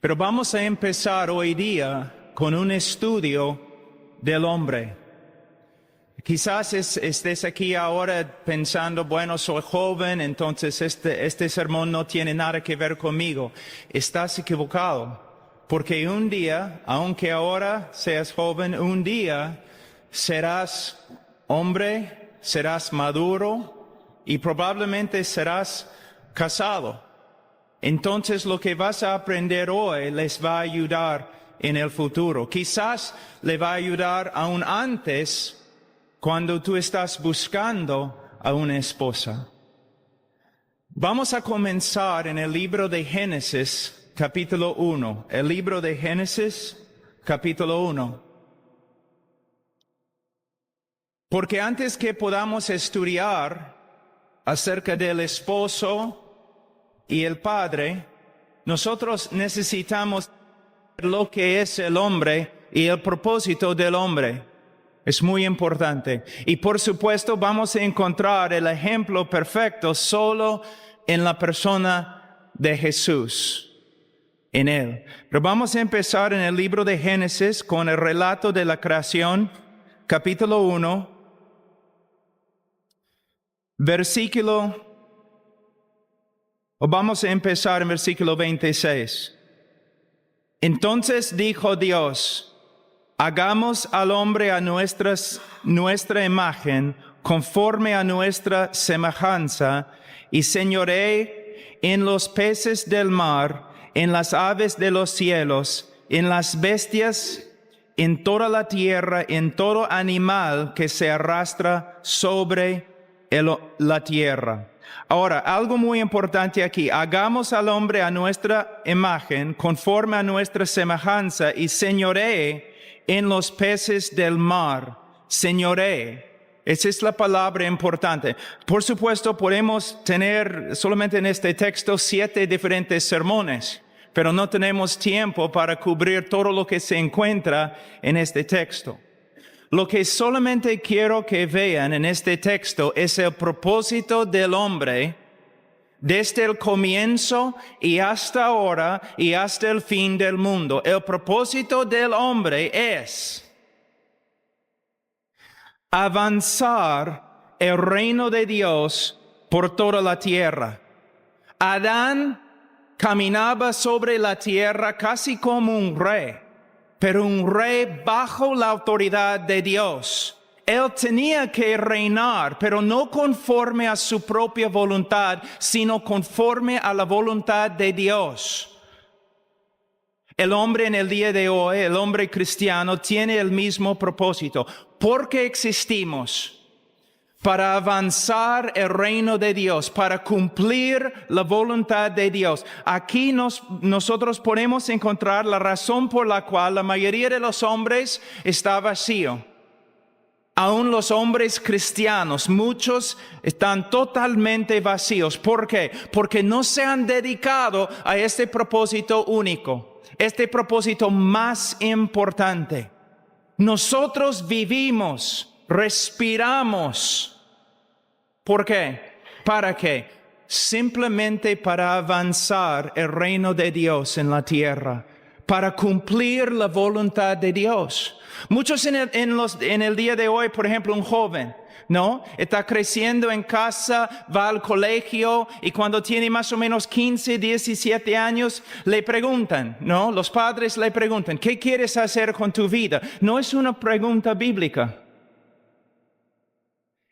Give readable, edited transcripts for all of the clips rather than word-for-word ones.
Pero vamos a empezar hoy día con un estudio del hombre. Quizás estés aquí ahora pensando, bueno, soy joven, entonces este sermón no tiene nada que ver conmigo. Estás equivocado, porque un día, aunque ahora seas joven, un día serás hombre, serás maduro y probablemente serás casado. Entonces lo que vas a aprender hoy les va a ayudar en el futuro. Quizás le va a ayudar aún antes cuando tú estás buscando a una esposa. Vamos a comenzar en el libro de Génesis, capítulo 1. El libro de Génesis, capítulo 1. Porque antes que podamos estudiar acerca del esposo y el padre, nosotros necesitamos lo que es el hombre y el propósito del hombre. Es muy importante. Y por supuesto vamos a encontrar el ejemplo perfecto solo en la persona de Jesús, en Él. Pero vamos a empezar en el libro de Génesis con el relato de la creación, capítulo 1, vamos a empezar en versículo 26. Entonces dijo Dios: hagamos al hombre a nuestra imagen, conforme a nuestra semejanza, y señoree en los peces del mar, en las aves de los cielos, en las bestias, en toda la tierra, en todo animal que se arrastra sobre la tierra. Ahora, algo muy importante aquí: hagamos al hombre a nuestra imagen, conforme a nuestra semejanza, y señoree en los peces del mar. Señoree. Esa es la palabra importante. Por supuesto, podemos tener solamente en este texto 7 diferentes sermones, pero no tenemos tiempo para cubrir todo lo que se encuentra en este texto. Lo que solamente quiero que vean en este texto es el propósito del hombre desde el comienzo y hasta ahora y hasta el fin del mundo. El propósito del hombre es avanzar el reino de Dios por toda la tierra. Adán caminaba sobre la tierra casi como un rey, pero un rey bajo la autoridad de Dios. Él tenía que reinar, pero no conforme a su propia voluntad, sino conforme a la voluntad de Dios. El hombre en el día de hoy, el hombre cristiano, tiene el mismo propósito. ¿Por qué existimos? Para avanzar el reino de Dios, para cumplir la voluntad de Dios. Aquí nosotros podemos encontrar la razón por la cual la mayoría de los hombres está vacío. Aún los hombres cristianos, muchos están totalmente vacíos. ¿Por qué? Porque no se han dedicado a este propósito único, este propósito más importante. Nosotros vivimos, respiramos. ¿Por qué? ¿Para qué? Simplemente para avanzar el reino de Dios en la tierra, para cumplir la voluntad de Dios. Muchos en el día de hoy, por ejemplo, un joven, ¿no? Está creciendo en casa, va al colegio y cuando tiene más o menos 15, 17 años, le preguntan, ¿no? Los padres le preguntan, ¿qué quieres hacer con tu vida? No es una pregunta bíblica.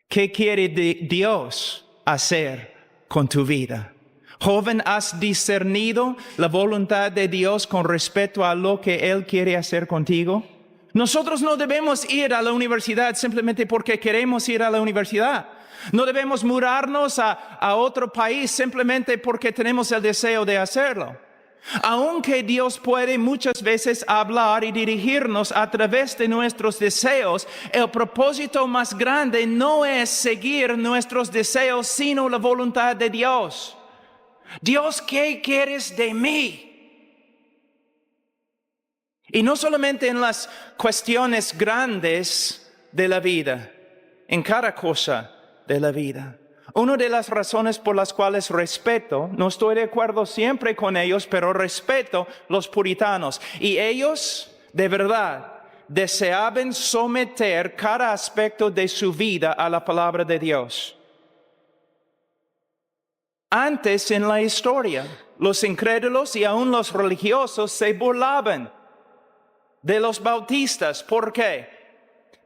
¿Qué quiere Dios hacer con tu vida? Joven, ¿has discernido la voluntad de Dios con respecto a lo que Él quiere hacer contigo? Nosotros no debemos ir a la universidad simplemente porque queremos ir a la universidad. No debemos mudarnos a otro país simplemente porque tenemos el deseo de hacerlo. Aunque Dios puede muchas veces hablar y dirigirnos a través de nuestros deseos, el propósito más grande no es seguir nuestros deseos, sino la voluntad de Dios. Dios, ¿qué quieres de mí? Y no solamente en las cuestiones grandes de la vida, en cada cosa de la vida. Una de las razones por las cuales respeto, no estoy de acuerdo siempre con ellos, pero respeto los puritanos. Y ellos, de verdad, deseaban someter cada aspecto de su vida a la palabra de Dios. Antes en la historia, los incrédulos y aún los religiosos se burlaban de los bautistas. ¿Por qué?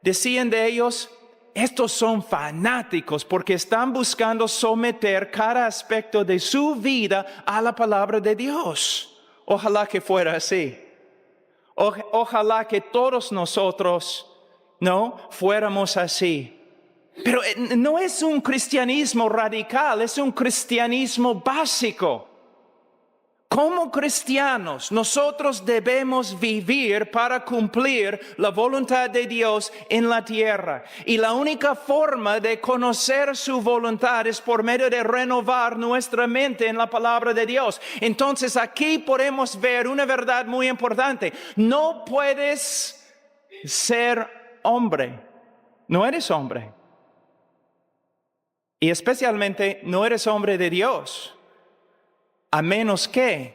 Decían de ellos, estos son fanáticos porque están buscando someter cada aspecto de su vida a la palabra de Dios. Ojalá que fuera así. Ojalá que todos nosotros, fuéramos así. Pero no es un cristianismo radical, es un cristianismo básico. Como cristianos, nosotros debemos vivir para cumplir la voluntad de Dios en la tierra. Y la única forma de conocer su voluntad es por medio de renovar nuestra mente en la palabra de Dios. Entonces aquí podemos ver una verdad muy importante. No puedes ser hombre. No eres hombre. Y especialmente no eres hombre de Dios. A menos que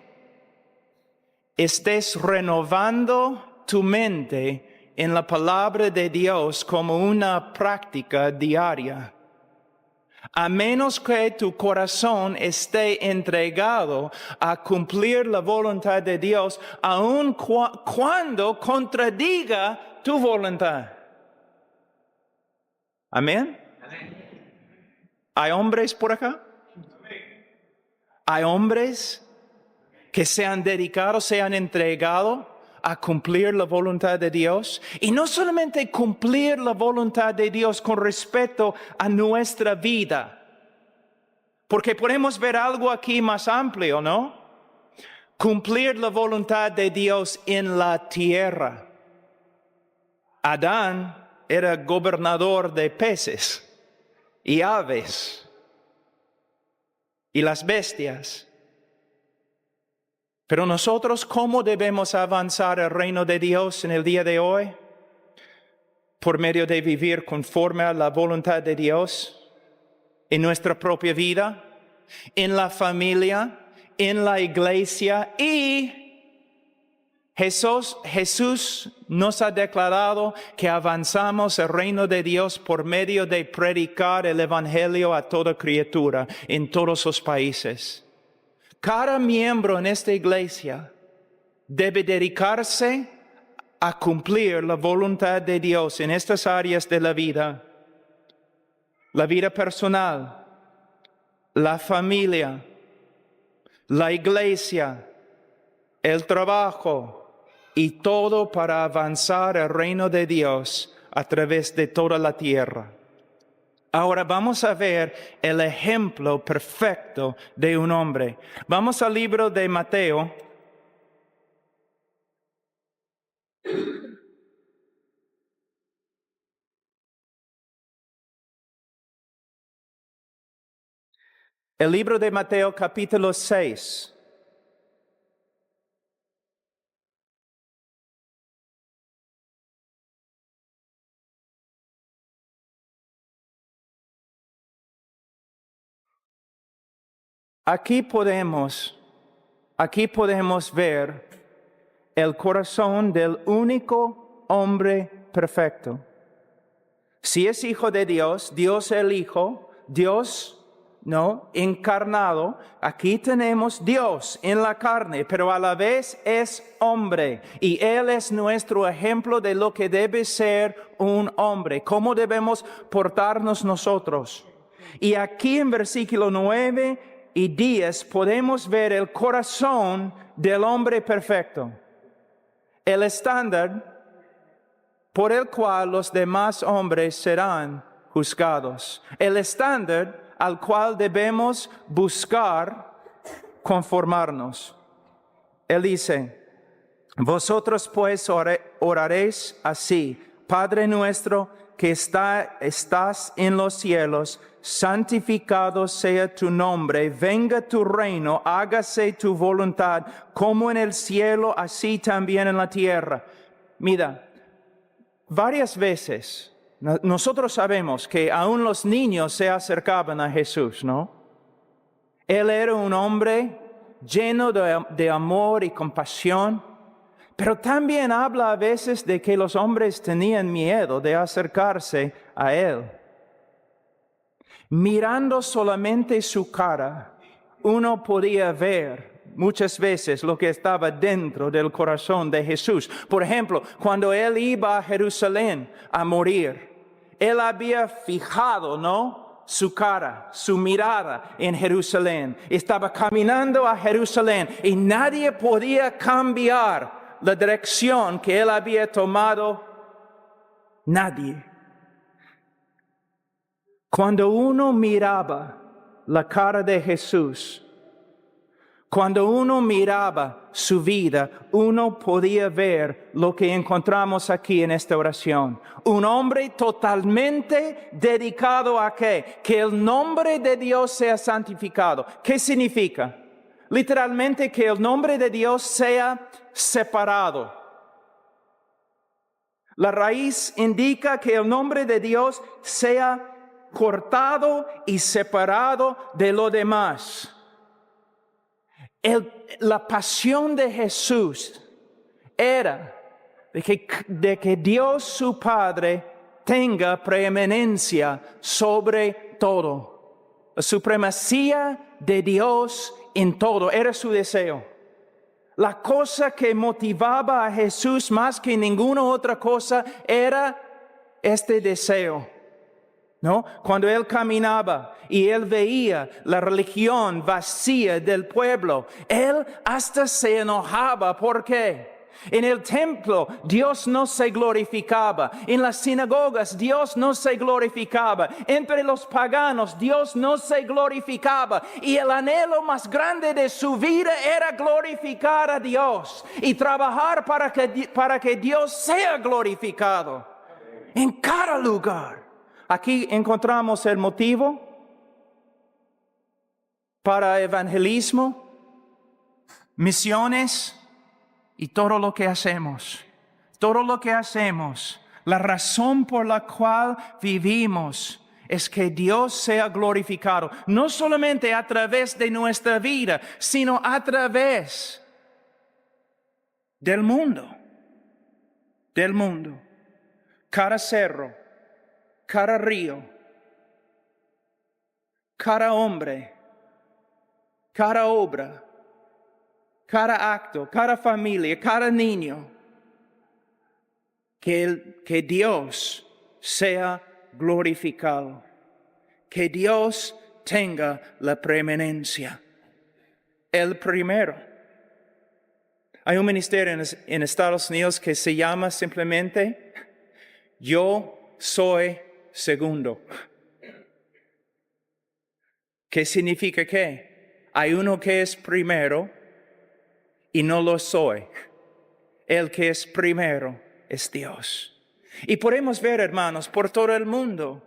estés renovando tu mente en la palabra de Dios como una práctica diaria. A menos que tu corazón esté entregado a cumplir la voluntad de Dios, aun cuando contradiga tu voluntad. Amén. ¿Hay hombres por acá? Hay hombres que se han dedicado, se han entregado a cumplir la voluntad de Dios. Y no solamente cumplir la voluntad de Dios con respecto a nuestra vida. Porque podemos ver algo aquí más amplio, ¿no? Cumplir la voluntad de Dios en la tierra. Adán era gobernador de peces y aves y las bestias. Pero nosotros, ¿cómo debemos avanzar el reino de Dios en el día de hoy? Por medio de vivir conforme a la voluntad de Dios en nuestra propia vida, en la familia, en la iglesia. Y Jesús nos ha declarado que avanzamos el reino de Dios por medio de predicar el evangelio a toda criatura en todos los países. Cada miembro en esta iglesia debe dedicarse a cumplir la voluntad de Dios en estas áreas de la vida personal, la familia, la iglesia, el trabajo y todo para avanzar el reino de Dios a través de toda la tierra. Ahora vamos a ver el ejemplo perfecto de un hombre. Vamos al libro de Mateo. El libro de Mateo capítulo 6. Aquí podemos ver el corazón del único hombre perfecto. Si es hijo de Dios, Dios el Hijo, Dios encarnado, aquí tenemos Dios en la carne, pero a la vez es hombre. Y Él es nuestro ejemplo de lo que debe ser un hombre, cómo debemos portarnos nosotros. Y aquí en versículo 9 y 10 podemos ver el corazón del hombre perfecto, el estándar por el cual los demás hombres serán juzgados, el estándar al cual debemos buscar conformarnos. Él dice, vosotros pues oraréis así: Padre nuestro que estás en los cielos, santificado sea tu nombre, venga tu reino, hágase tu voluntad, como en el cielo, así también en la tierra. Mira, varias veces Nosotros sabemos que aún los niños se acercaban a Jesús, ¿no? Él era un hombre lleno de amor y compasión, pero también habla a veces de que los hombres tenían miedo de acercarse a Él. Mirando solamente su cara, uno podía ver muchas veces lo que estaba dentro del corazón de Jesús. Por ejemplo, cuando Él iba a Jerusalén a morir, Él había fijado, ¿no?, su cara, su mirada en Jerusalén. Estaba caminando a Jerusalén y nadie podía cambiar la dirección que Él había tomado. Nadie. Cuando uno miraba la cara de Jesús, cuando uno miraba su vida, uno podía ver lo que encontramos aquí en esta oración. Un hombre totalmente dedicado a ¿qué? Que el nombre de Dios sea santificado. ¿Qué significa? Literalmente que el nombre de Dios sea separado. La raíz indica que el nombre de Dios sea cortado y separado de lo demás. La pasión de Jesús era de que Dios su Padre tenga preeminencia sobre todo. La supremacía de Dios en todo era su deseo. La cosa que motivaba a Jesús más que ninguna otra cosa era este deseo, ¿no? Cuando Él caminaba y Él veía la religión vacía del pueblo, Él hasta se enojaba. ¿Por qué? En el templo Dios no se glorificaba. En las sinagogas Dios no se glorificaba. Entre los paganos Dios no se glorificaba. Y el anhelo más grande de su vida era glorificar a Dios y trabajar para que Dios sea glorificado en cada lugar. Aquí encontramos el motivo para evangelismo, misiones y todo lo que hacemos. Todo lo que hacemos, la razón por la cual vivimos es que Dios sea glorificado, no solamente a través de nuestra vida, sino a través del mundo. Del mundo. Cada cerro, cada río, cada hombre, cada obra, cada acto, cada familia, cada niño, que Dios sea glorificado, que Dios tenga la preeminencia, el primero. Hay un ministerio en Estados Unidos que se llama simplemente Yo soy segundo. ¿Qué significa qué? Hay uno que es primero y no lo soy. El que es primero es Dios. Y podemos ver, hermanos, por todo el mundo,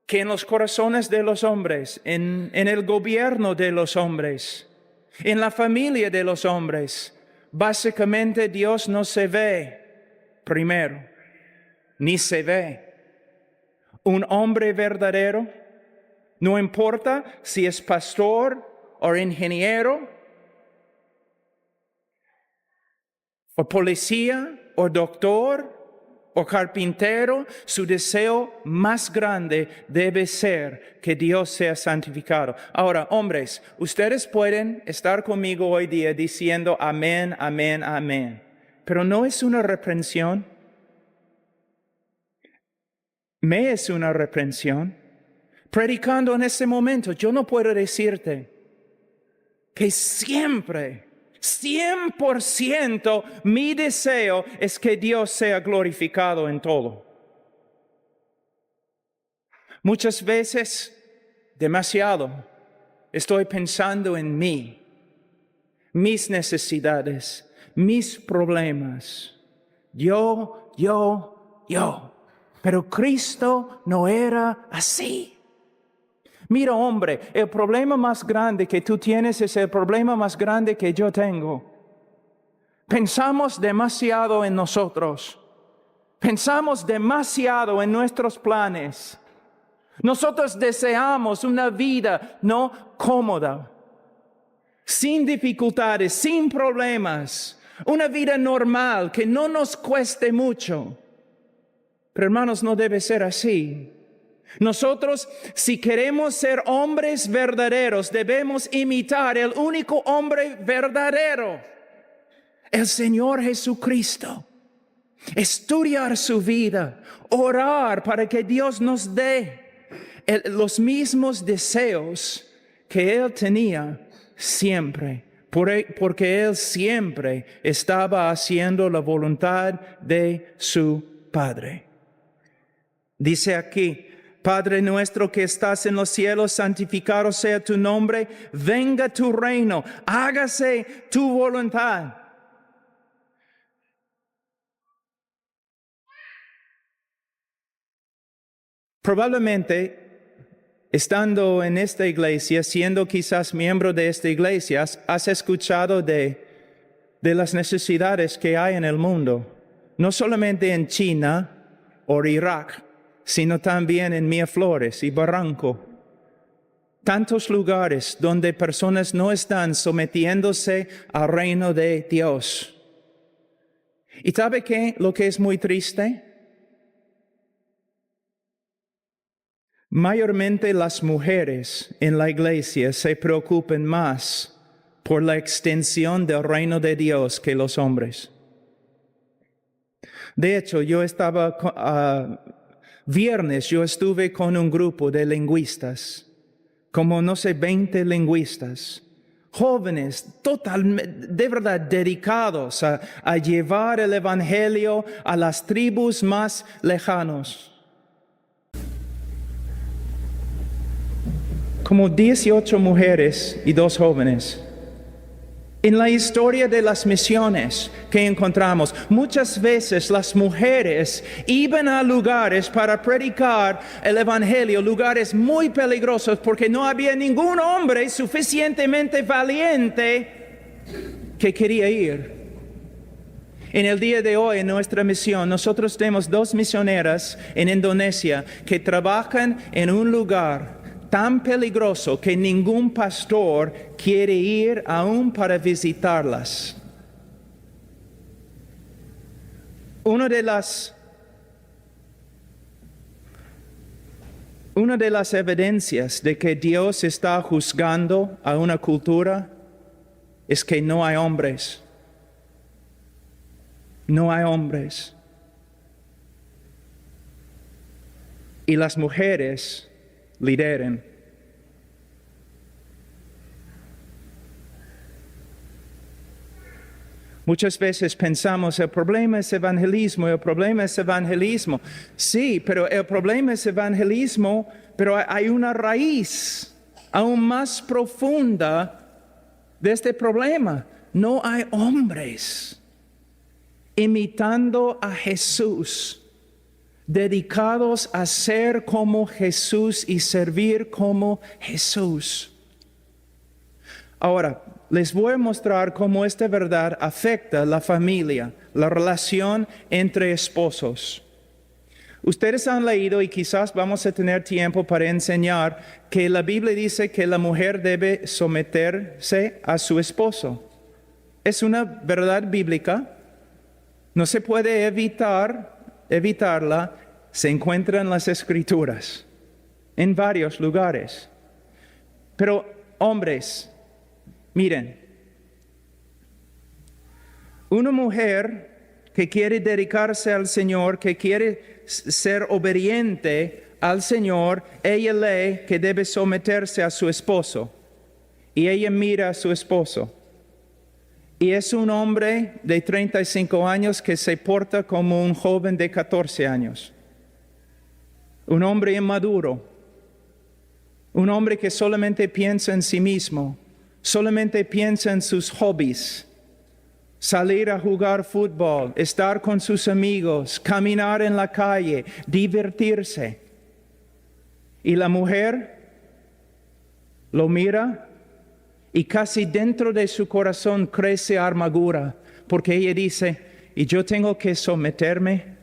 que en los corazones de los hombres, en el gobierno de los hombres, en la familia de los hombres, básicamente Dios no se ve primero, ni se ve. Un hombre verdadero, no importa si es pastor o ingeniero, o policía, o doctor, o carpintero, su deseo más grande debe ser que Dios sea santificado. Ahora, hombres, ustedes pueden estar conmigo hoy día diciendo amén, amén, amén. Pero no es una reprensión. Me es una reprensión. Predicando en ese momento, yo no puedo decirte que siempre, 100% mi deseo es que Dios sea glorificado en todo. Muchas veces, demasiado, estoy pensando en mí, mis necesidades, mis problemas. Yo. Pero Cristo no era así. Mira, hombre, el problema más grande que tú tienes es el problema más grande que yo tengo. Pensamos demasiado en nosotros. Pensamos demasiado en nuestros planes. Nosotros deseamos una vida no cómoda, sin dificultades, sin problemas, una vida normal que no nos cueste mucho. Pero hermanos, no debe ser así. Nosotros, si queremos ser hombres verdaderos, debemos imitar el único hombre verdadero, el Señor Jesucristo. Estudiar su vida, orar para que Dios nos dé los mismos deseos que Él tenía siempre, porque Él siempre estaba haciendo la voluntad de su Padre. Dice aquí: Padre nuestro que estás en los cielos, santificado sea tu nombre, venga tu reino, hágase tu voluntad. Probablemente, estando en esta iglesia, siendo quizás miembro de esta iglesia, has escuchado de las necesidades que hay en el mundo, no solamente en China o Irak, sino también en Miraflores y Barranco. Tantos lugares donde personas no están sometiéndose al reino de Dios. ¿Y sabe qué? Lo que es muy triste. Mayormente las mujeres en la iglesia se preocupan más por la extensión del reino de Dios que los hombres. De hecho, viernes yo estuve con un grupo de lingüistas, como 20 lingüistas, jóvenes de verdad dedicados a llevar el evangelio a las tribus más lejanas. Como 18 mujeres y 2 jóvenes. En la historia de las misiones que encontramos, muchas veces las mujeres iban a lugares para predicar el evangelio, lugares muy peligrosos, porque no había ningún hombre suficientemente valiente que quería ir. En el día de hoy, en nuestra misión, nosotros tenemos 2 misioneras en Indonesia que trabajan en un lugar tan peligroso que ningún pastor quiere ir aún para visitarlas. Una de las evidencias de que Dios está juzgando a una cultura es que no hay hombres. No hay hombres. Y las mujeres lideren. Muchas veces pensamos, el problema es evangelismo, el problema es evangelismo. Sí, pero el problema es evangelismo, pero hay una raíz aún más profunda de este problema. No hay hombres imitando a Jesús, dedicados a ser como Jesús y servir como Jesús. Ahora, les voy a mostrar cómo esta verdad afecta la familia, la relación entre esposos. Ustedes han leído, y quizás vamos a tener tiempo para enseñar, que la Biblia dice que la mujer debe someterse a su esposo. Es una verdad bíblica, no se puede evitarla, se encuentra en las Escrituras, en varios lugares. Pero, hombres, miren, una mujer que quiere dedicarse al Señor, que quiere ser obediente al Señor, ella lee que debe someterse a su esposo. Y ella mira a su esposo. Y es un hombre de 35 años que se porta como un joven de 14 años. Un hombre inmaduro. Un hombre que solamente piensa en sí mismo. Solamente piensa en sus hobbies. Salir a jugar fútbol, estar con sus amigos, caminar en la calle, divertirse. Y la mujer lo mira y casi dentro de su corazón crece amargura, porque ella dice, ¿y yo tengo que someterme?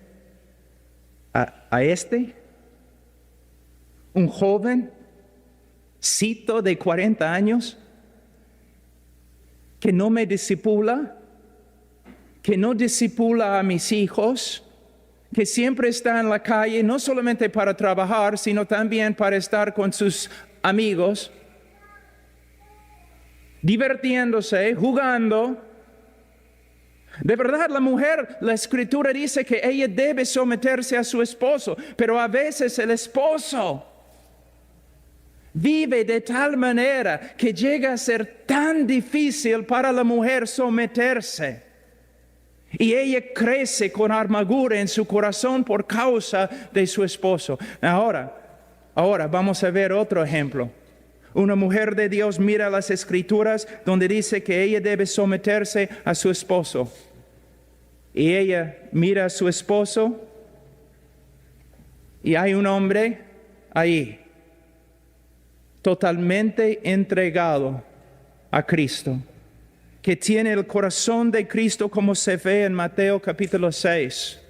a este, un jovencito de 40 años, que no me discipula, que no discipula a mis hijos, que siempre está en la calle, no solamente para trabajar, sino también para estar con sus amigos, divirtiéndose, jugando. De verdad, la mujer, la Escritura dice que ella debe someterse a su esposo, pero a veces el esposo vive de tal manera que llega a ser tan difícil para la mujer someterse. Y ella crece con amargura en su corazón por causa de su esposo. Ahora vamos a ver otro ejemplo. Una mujer de Dios mira las Escrituras donde dice que ella debe someterse a su esposo. Y ella mira a su esposo y hay un hombre ahí, totalmente entregado a Cristo, que tiene el corazón de Cristo como se ve en Mateo capítulo 6.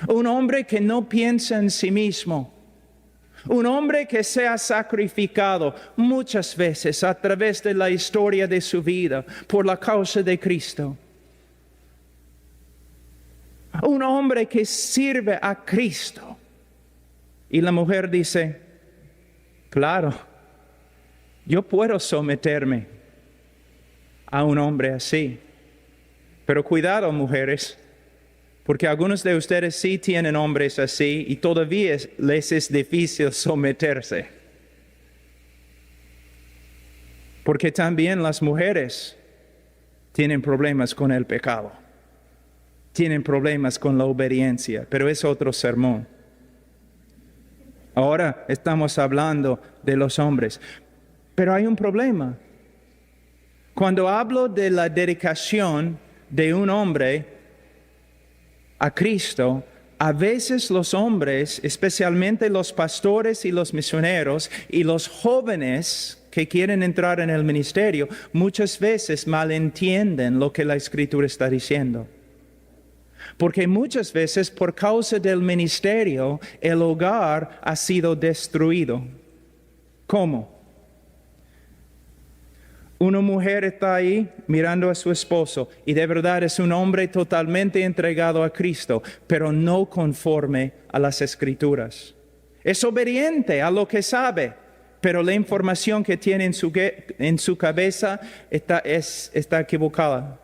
Un hombre que no piensa en sí mismo. Un hombre que se ha sacrificado muchas veces a través de la historia de su vida por la causa de Cristo. Un hombre que sirve a Cristo. Y la mujer dice, claro, yo puedo someterme a un hombre así. Pero cuidado, mujeres, porque algunos de ustedes sí tienen hombres así y todavía les es difícil someterse. Porque también las mujeres tienen problemas con el pecado. Tienen problemas con la obediencia, pero es otro sermón. Ahora estamos hablando de los hombres, pero hay un problema. Cuando hablo de la dedicación de un hombre a Cristo, a veces los hombres, especialmente los pastores y los misioneros y los jóvenes que quieren entrar en el ministerio, muchas veces malentienden lo que la Escritura está diciendo. Porque muchas veces por causa del ministerio el hogar ha sido destruido. ¿Cómo? Una mujer está ahí mirando a su esposo y de verdad es un hombre totalmente entregado a Cristo, pero no conforme a las Escrituras. Es obediente a lo que sabe, pero la información que tiene en su cabeza está equivocada.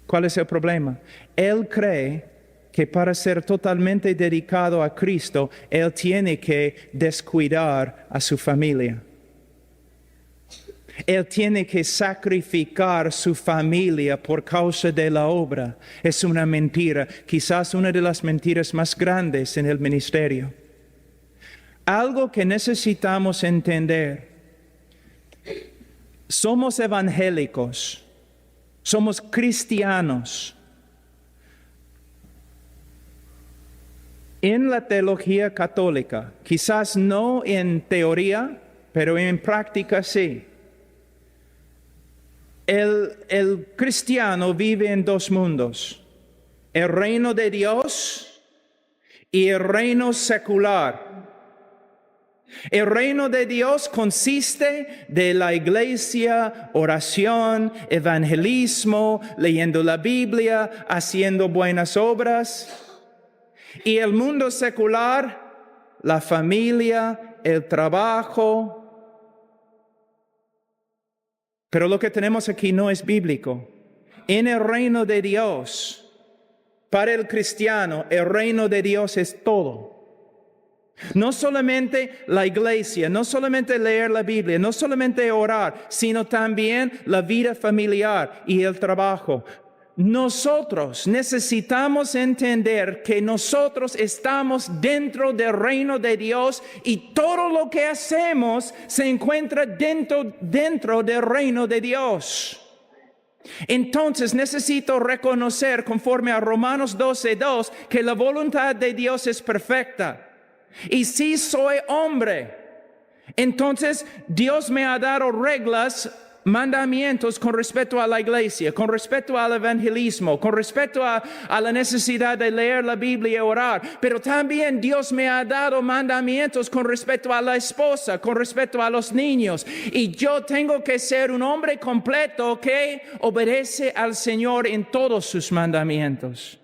¿Cuál es el problema? Él cree que para ser totalmente dedicado a Cristo, él tiene que descuidar a su familia. Él tiene que sacrificar su familia por causa de la obra. Es una mentira, quizás una de las mentiras más grandes en el ministerio. Algo que necesitamos entender. Somos evangélicos. Somos cristianos. En la teología católica, quizás no en teoría, pero en práctica sí. El cristiano vive en dos mundos, el reino de Dios y el reino secular. El reino de Dios consiste de la iglesia, oración, evangelismo, leyendo la Biblia, haciendo buenas obras. Y el mundo secular, la familia, el trabajo. Pero lo que tenemos aquí no es bíblico. En el reino de Dios, para el cristiano, el reino de Dios es todo. No solamente la iglesia, no solamente leer la Biblia, no solamente orar, sino también la vida familiar y el trabajo. Nosotros necesitamos entender que nosotros estamos dentro del reino de Dios y todo lo que hacemos se encuentra dentro del reino de Dios. Entonces necesito reconocer, conforme a Romanos 12:2, que la voluntad de Dios es perfecta. Y si soy hombre, entonces Dios me ha dado reglas mandamientos con respecto a la iglesia, con respecto al evangelismo, con respecto a la necesidad de leer la Biblia y orar, pero también Dios me ha dado mandamientos con respecto a la esposa, con respecto a los niños, y yo tengo que ser un hombre completo que obedece al Señor en todos sus mandamientos.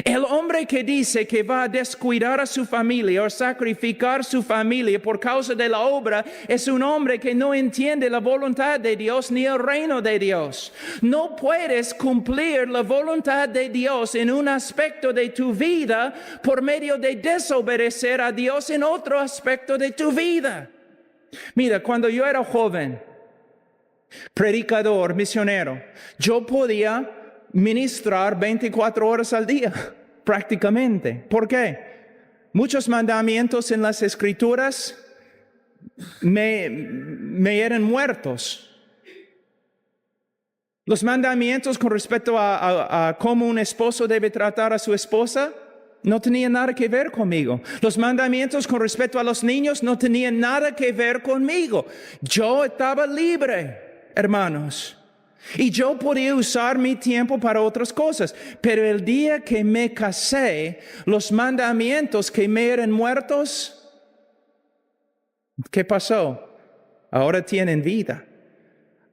El hombre que dice que va a descuidar a su familia o sacrificar su familia por causa de la obra es un hombre que no entiende la voluntad de Dios ni el reino de Dios. No puedes cumplir la voluntad de Dios en un aspecto de tu vida por medio de desobedecer a Dios en otro aspecto de tu vida. Mira, cuando yo era joven, predicador, misionero, yo podía ministrar 24 horas al día, prácticamente. ¿Por qué? Muchos mandamientos en las Escrituras me eran muertos. Los mandamientos con respecto a cómo un esposo debe tratar a su esposa no tenían nada que ver conmigo. Los mandamientos con respecto a los niños no tenían nada que ver conmigo. Yo estaba libre, hermanos. Y yo podía usar mi tiempo para otras cosas. Pero el día que me casé, los mandamientos que me eran muertos, ¿qué pasó? Ahora tienen vida.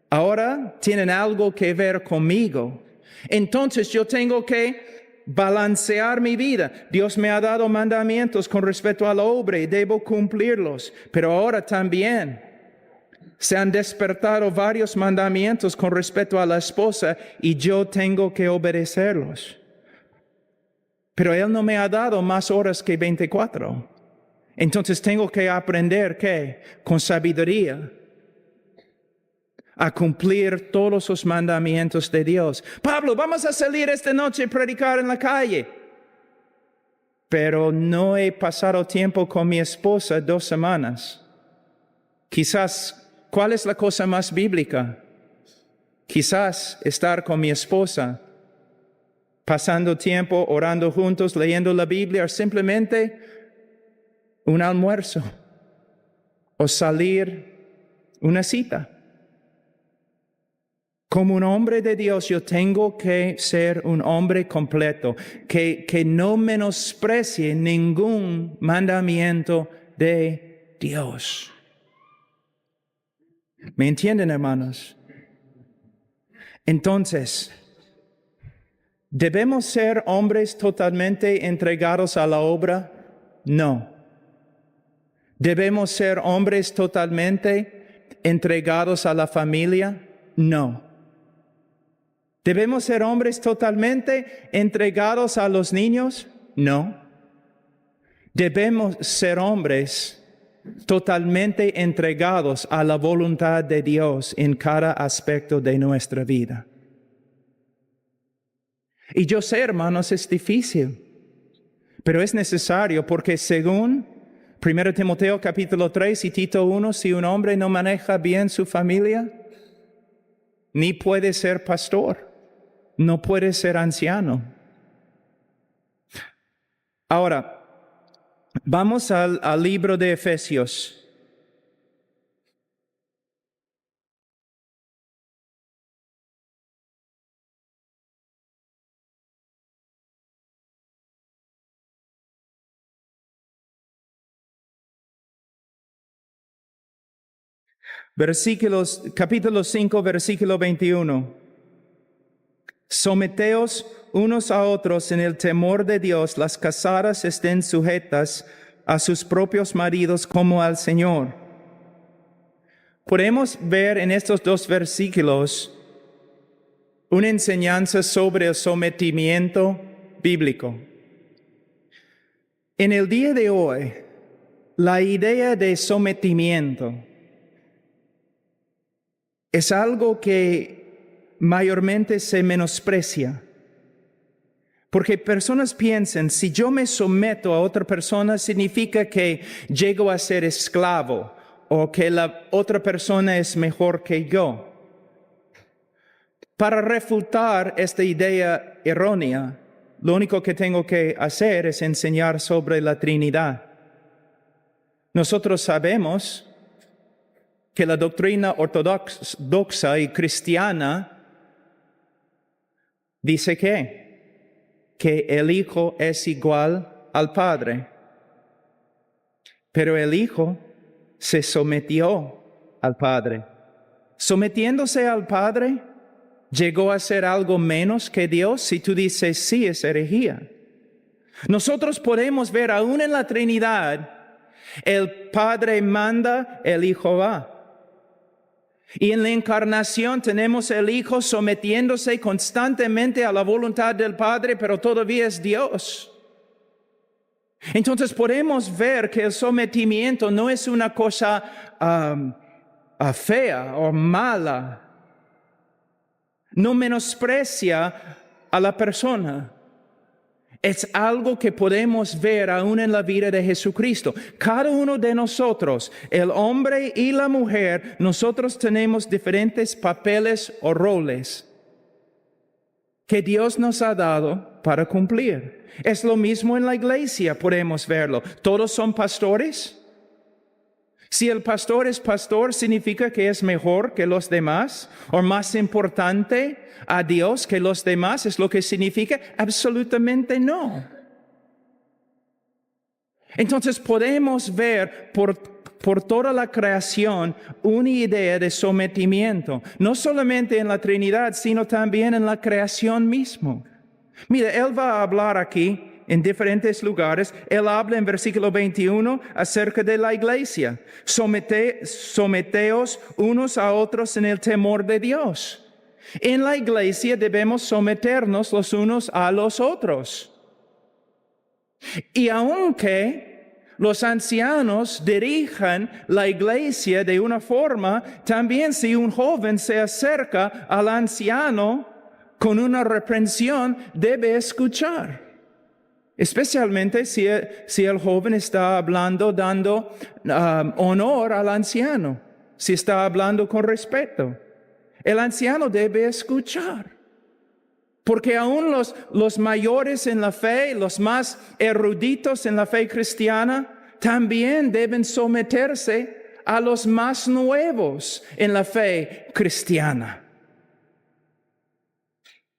Ahora tienen algo que ver conmigo. Entonces yo tengo que balancear mi vida. Dios me ha dado mandamientos con respecto a la obra y debo cumplirlos. Pero ahora también se han despertado varios mandamientos con respecto a la esposa y yo tengo que obedecerlos. Pero Él no me ha dado más horas que 24. Entonces tengo que aprender que con sabiduría a cumplir todos los mandamientos de Dios. Pablo, vamos a salir esta noche a predicar en la calle. Pero no he pasado tiempo con mi esposa 2 semanas. Quizás, ¿cuál es la cosa más bíblica? Quizás estar con mi esposa, pasando tiempo, orando juntos, leyendo la Biblia, o simplemente un almuerzo, o salir una cita. Como un hombre de Dios, yo tengo que ser un hombre completo, que no menosprecie ningún mandamiento de Dios. ¿Me entienden, hermanos? Entonces, ¿debemos ser hombres totalmente entregados a la obra? No. ¿Debemos ser hombres totalmente entregados a la familia? No. ¿Debemos ser hombres totalmente entregados a los niños? No. Debemos ser hombres totalmente entregados a la voluntad de Dios en cada aspecto de nuestra vida. Y yo sé, hermanos, es difícil, pero es necesario porque según 1 Timoteo capítulo 3 y Tito 1, si un hombre no maneja bien su familia, ni puede ser pastor, no puede ser anciano. Ahora, vamos al libro de Efesios. Capítulo 5, versículo 21. Someteos unos a otros en el temor de Dios, las casadas estén sujetas a sus propios maridos como al Señor. Podemos ver en estos 2 versículos una enseñanza sobre el sometimiento bíblico. En el día de hoy, la idea de sometimiento es algo que mayormente se menosprecia. Porque personas piensan, si yo me someto a otra persona, significa que llego a ser esclavo o que la otra persona es mejor que yo. Para refutar esta idea errónea, lo único que tengo que hacer es enseñar sobre la Trinidad. Nosotros sabemos que la doctrina ortodoxa y cristiana dice que el Hijo es igual al Padre. Pero el Hijo se sometió al Padre. Sometiéndose al Padre, ¿llegó a ser algo menos que Dios? Si tú dices sí, es herejía. Nosotros podemos ver aún en la Trinidad, el Padre manda, el Hijo va. Y en la encarnación tenemos el Hijo sometiéndose constantemente a la voluntad del Padre, pero todavía es Dios. Entonces podemos ver que el sometimiento no es una cosa fea o mala. No menosprecia a la persona. Es algo que podemos ver aún en la vida de Jesucristo. Cada uno de nosotros, el hombre y la mujer, nosotros tenemos diferentes papeles o roles que Dios nos ha dado para cumplir. Es lo mismo en la iglesia, podemos verlo. ¿Todos son pastores? Si el pastor es pastor, ¿significa que es mejor que los demás? ¿O más importante a Dios que los demás? ¿Es lo que significa? Absolutamente no. Entonces podemos ver por toda la creación una idea de sometimiento, no solamente en la Trinidad, sino también en la creación mismo. Mira, Él va a hablar aquí en diferentes lugares. Él habla en versículo 21 acerca de la iglesia. Someteos unos a otros en el temor de Dios. En la iglesia debemos someternos los unos a los otros. Y aunque los ancianos dirijan la iglesia de una forma, también si un joven se acerca al anciano con una reprensión, debe escuchar. Especialmente si el joven está hablando, dando honor al anciano, si está hablando con respeto. El anciano debe escuchar. Porque aún los mayores en la fe, los más eruditos en la fe cristiana, también deben someterse a los más nuevos en la fe cristiana.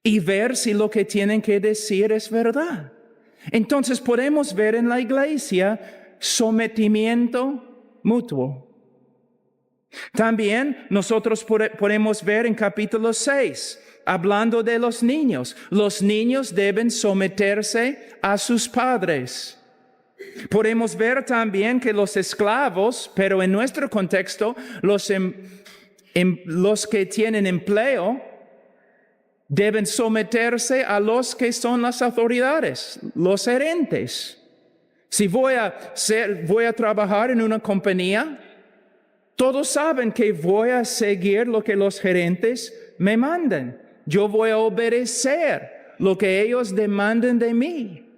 Y ver si lo que tienen que decir es verdad. Entonces podemos ver en la iglesia sometimiento mutuo. También nosotros podemos ver en capítulo 6, hablando de los niños. Los niños deben someterse a sus padres. Podemos ver también que los esclavos, pero en nuestro contexto, los que tienen empleo, deben someterse a los que son las autoridades, los gerentes. Si voy a trabajar en una compañía, todos saben que voy a seguir lo que los gerentes me mandan. Yo voy a obedecer lo que ellos demanden de mí.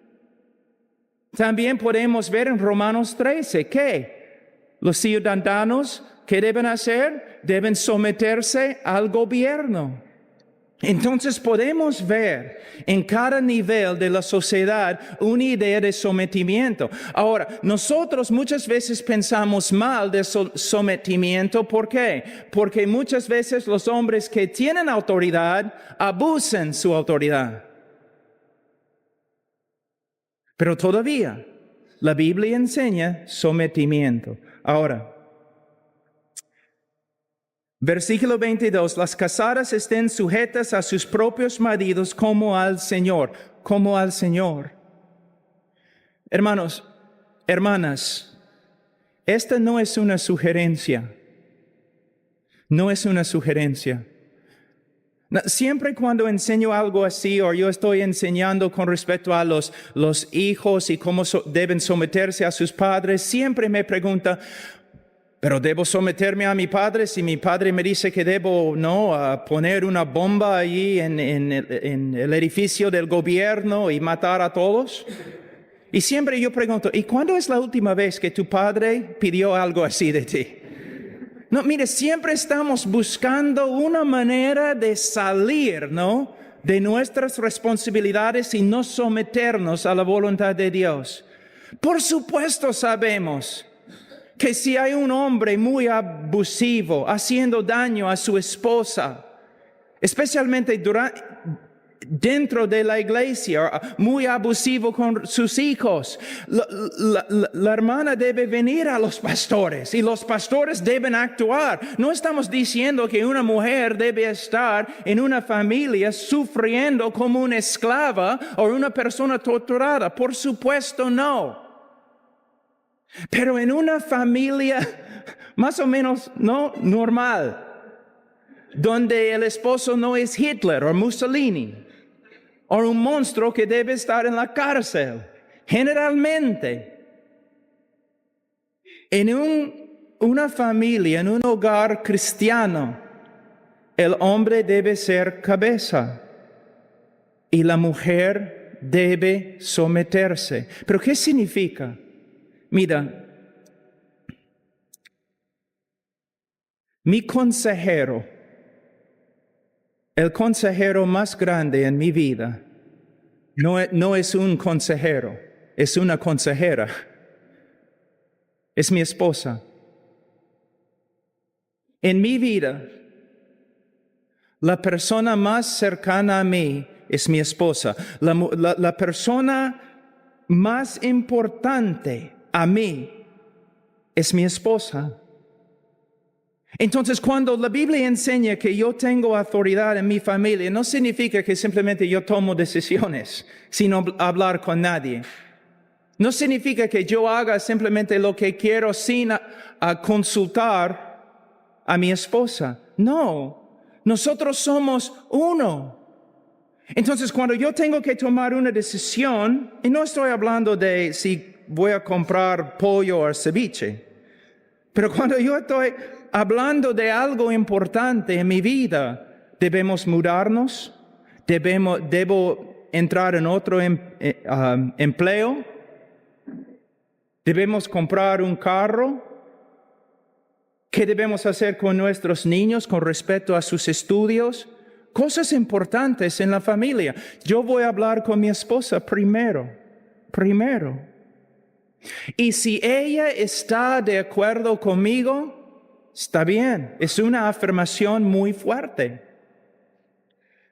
También podemos ver en Romanos 13 que los ciudadanos, ¿qué deben hacer? Deben someterse al gobierno. Entonces podemos ver en cada nivel de la sociedad una idea de sometimiento. Ahora, nosotros muchas veces pensamos mal de sometimiento. ¿Por qué? Porque muchas veces los hombres que tienen autoridad abusan su autoridad. Pero todavía la Biblia enseña sometimiento. Ahora, versículo 22, las casadas estén sujetas a sus propios maridos como al Señor, como al Señor. Hermanos, hermanas, esta no es una sugerencia. No es una sugerencia. Siempre cuando enseño algo así, o yo estoy enseñando con respecto a los hijos y cómo deben someterse a sus padres, siempre me pregunta, ¿pero debo someterme a mi padre si mi padre me dice que debo poner una bomba allí en el edificio del gobierno y matar a todos? Y siempre yo pregunto, ¿y cuándo es la última vez que tu padre pidió algo así de ti? No, mire, siempre estamos buscando una manera de salir, de nuestras responsabilidades y no someternos a la voluntad de Dios. Por supuesto sabemos Que si hay un hombre muy abusivo, haciendo daño a su esposa, especialmente dentro de la iglesia, muy abusivo con sus hijos, la hermana debe venir a los pastores y los pastores deben actuar. No estamos diciendo que una mujer debe estar en una familia sufriendo como una esclava o una persona torturada. Por supuesto no. Pero en una familia más o menos no normal, donde el esposo no es Hitler o Mussolini, o un monstruo que debe estar en la cárcel. Generalmente, en una familia, en un hogar cristiano, el hombre debe ser cabeza y la mujer debe someterse. ¿Pero qué significa? Mira, mi consejero, el consejero más grande en mi vida, no es un consejero, es una consejera. Es mi esposa. En mi vida, la persona más cercana a mí es mi esposa. La persona más importante a mí es mi esposa. Entonces, cuando la Biblia enseña que yo tengo autoridad en mi familia, no significa que simplemente yo tomo decisiones sin hablar con nadie. No significa que yo haga simplemente lo que quiero sin consultar a mi esposa. No, nosotros somos uno. Entonces, cuando yo tengo que tomar una decisión, y no estoy hablando de si voy a comprar pollo o ceviche, pero cuando yo estoy hablando de algo importante en mi vida, debemos mudarnos, debo entrar en otro empleo, debemos comprar un carro. ¿Qué debemos hacer con nuestros niños con respecto a sus estudios? Cosas importantes en la familia. Yo voy a hablar con mi esposa primero. Y si ella está de acuerdo conmigo, está bien. Es una afirmación muy fuerte.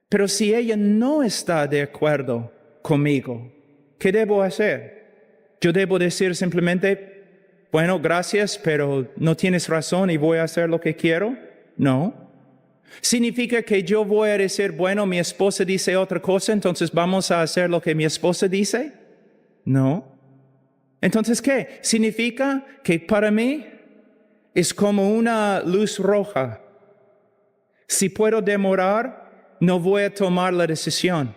Pero si ella no está de acuerdo conmigo, ¿qué debo hacer? Yo debo decir simplemente, bueno, gracias, pero no tienes razón y voy a hacer lo que quiero. No. ¿Significa que yo voy a decir, bueno, mi esposa dice otra cosa, entonces vamos a hacer lo que mi esposa dice? No. Entonces, ¿qué? Significa que para mí es como una luz roja. Si puedo demorar, no voy a tomar la decisión.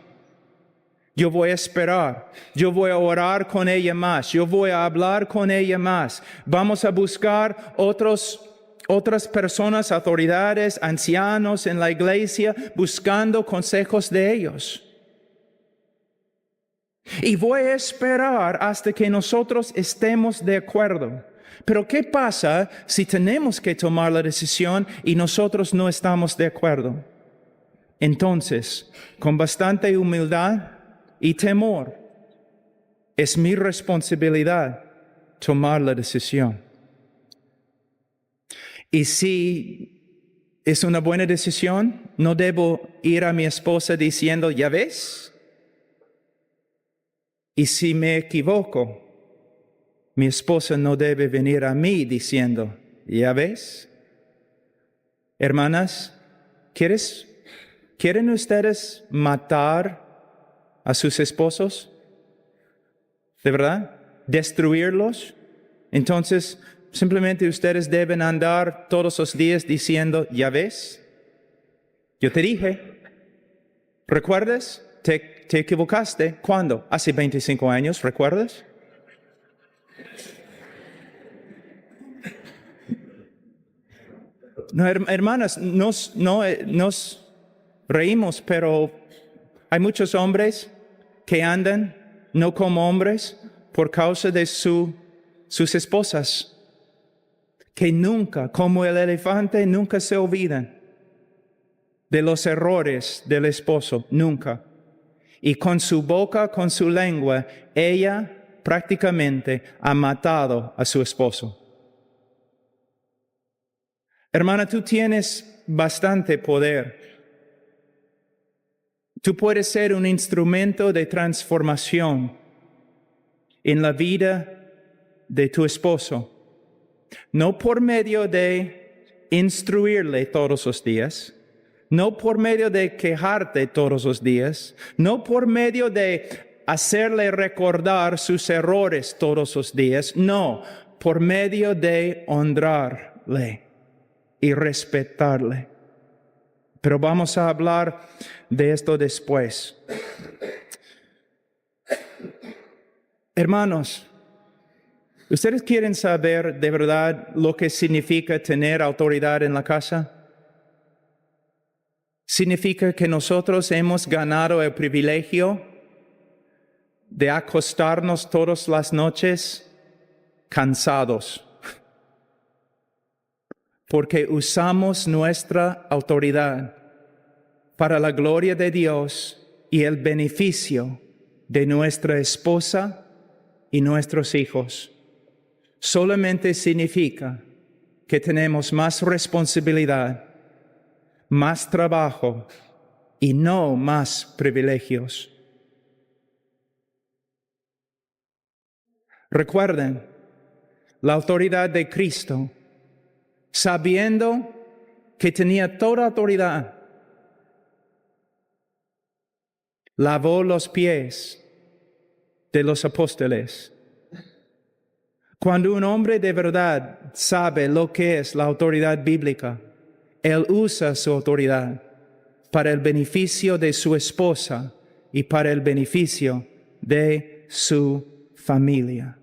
Yo voy a esperar, yo voy a orar con ella más, yo voy a hablar con ella más. Vamos a buscar otras personas, autoridades, ancianos en la iglesia, buscando consejos de ellos. Y voy a esperar hasta que nosotros estemos de acuerdo. Pero ¿qué pasa si tenemos que tomar la decisión y nosotros no estamos de acuerdo? Entonces, con bastante humildad y temor, es mi responsabilidad tomar la decisión. Y si es una buena decisión, no debo ir a mi esposa diciendo, ¿ya ves? Y si me equivoco, mi esposa no debe venir a mí diciendo, ¿ya ves? Hermanas, ¿quieren ustedes matar a sus esposos? ¿De verdad? ¿Destruirlos? Entonces, simplemente ustedes deben andar todos los días diciendo, ¿ya ves? Yo te dije. ¿Recuerdas? Te equivocaste. ¿Cuándo? Hace 25 años, ¿recuerdas? No, hermanas, nos reímos, pero hay muchos hombres que andan no como hombres por causa de sus esposas, que nunca, como el elefante, nunca se olvidan de los errores del esposo, nunca. Y con su boca, con su lengua, ella prácticamente ha matado a su esposo. Hermana, tú tienes bastante poder. Tú puedes ser un instrumento de transformación en la vida de tu esposo. No por medio de instruirle todos los días, no por medio de quejarte todos los días, no por medio de hacerle recordar sus errores todos los días, no, por medio de honrarle y respetarle. Pero vamos a hablar de esto después. Hermanos, ¿ustedes quieren saber de verdad lo que significa tener autoridad en la casa? Significa que nosotros hemos ganado el privilegio de acostarnos todas las noches cansados, porque usamos nuestra autoridad para la gloria de Dios y el beneficio de nuestra esposa y nuestros hijos. Solamente significa que tenemos más responsabilidad, más trabajo y no más privilegios. Recuerden la autoridad de Cristo, sabiendo que tenía toda autoridad. Lavó los pies de los apóstoles. Cuando un hombre de verdad sabe lo que es la autoridad bíblica, él usa su autoridad para el beneficio de su esposa y para el beneficio de su familia.